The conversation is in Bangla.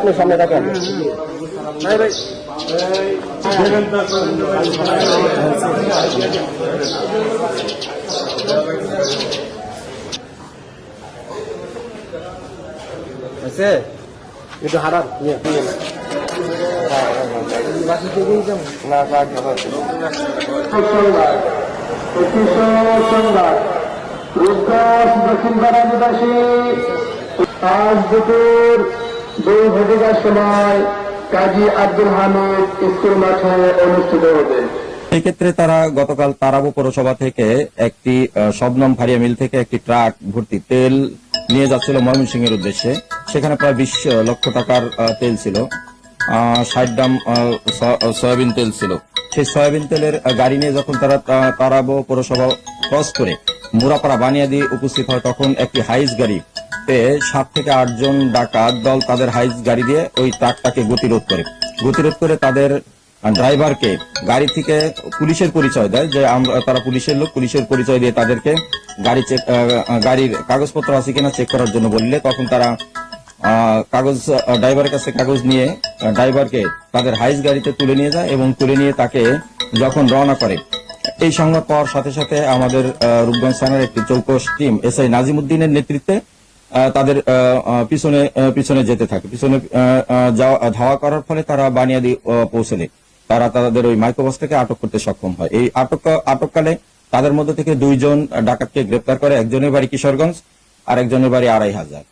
আপনি সামনে থাকেন। একটু হারান দক্ষিণপাড়া নিবাসী আজ দুপুর 2:00 সময় কাজী আব্দুল হামিদ স্কুল মাঠে অনুষ্ঠিত হবে। এক্ষেত্রে তারা গতকাল তারাবো পৌরসভা থেকে একটি শবনম ফারিয়া মিল থেকে একটি ট্রাক ভর্তি তেল নিয়ে যাচ্ছিল ময়মনসিংহের উদ্দেশ্যে। সেখানে প্রায় 20 লক্ষ টাকার তেল ছিল, 60 ড্রাম সয়াবিন তেল ছিল। সেই সয়াবিন তেলের গাড়ি নিয়ে যখন তারা তারাবো পৌরসভা ক্রস করে মুরাপাড়া বানিয়াদি উপস্থিত হয়, তখন একটি হাইস গাড়িতে 7 থেকে 8 জন ডাকাত দল তাদের হাইস গাড়ি দিয়ে ওই ট্রাকটাকে গতিরোধ করে তাদের ড্রাইভারকে গাড়ি থেকে পুলিশের পরিচয় দেয় যে তারা পুলিশের লোক, পুলিশের পরিচয় দিয়ে তাদেরকে গাড়ির কাগজপত্র আছে কিনা চেক করার জন্য বললে, তখন তারা ড্রাইভারের কাছে কাগজ নিয়ে ড্রাইভারকে তাদের হাইস গাড়িতে তুলে নিয়ে যায় এবং তুলে নিয়ে তাকে যখন রওনা করে, এই সংবাদ পাওয়ার সাথে সাথে আমাদের রূপগঞ্জ থানার একটি চৌকস টিম এসআই নাজিমুদ্দিনের নেতৃত্বে তাদের পিছনে যেতে থাকে। পিছনে ধাওয়া করার ফলে তারা বানিয়াদি পৌঁছলে তারা তাদের ওই মাইক্রোবাসটাকে আটক করতে সক্ষম হয়। এই আটককালে তাদের মধ্যে থেকে 2 জন ডাকাতকে গ্রেপ্তার করে। একজনের বাড়ি কিশোরগঞ্জ আর একজনের বাড়ি 2500।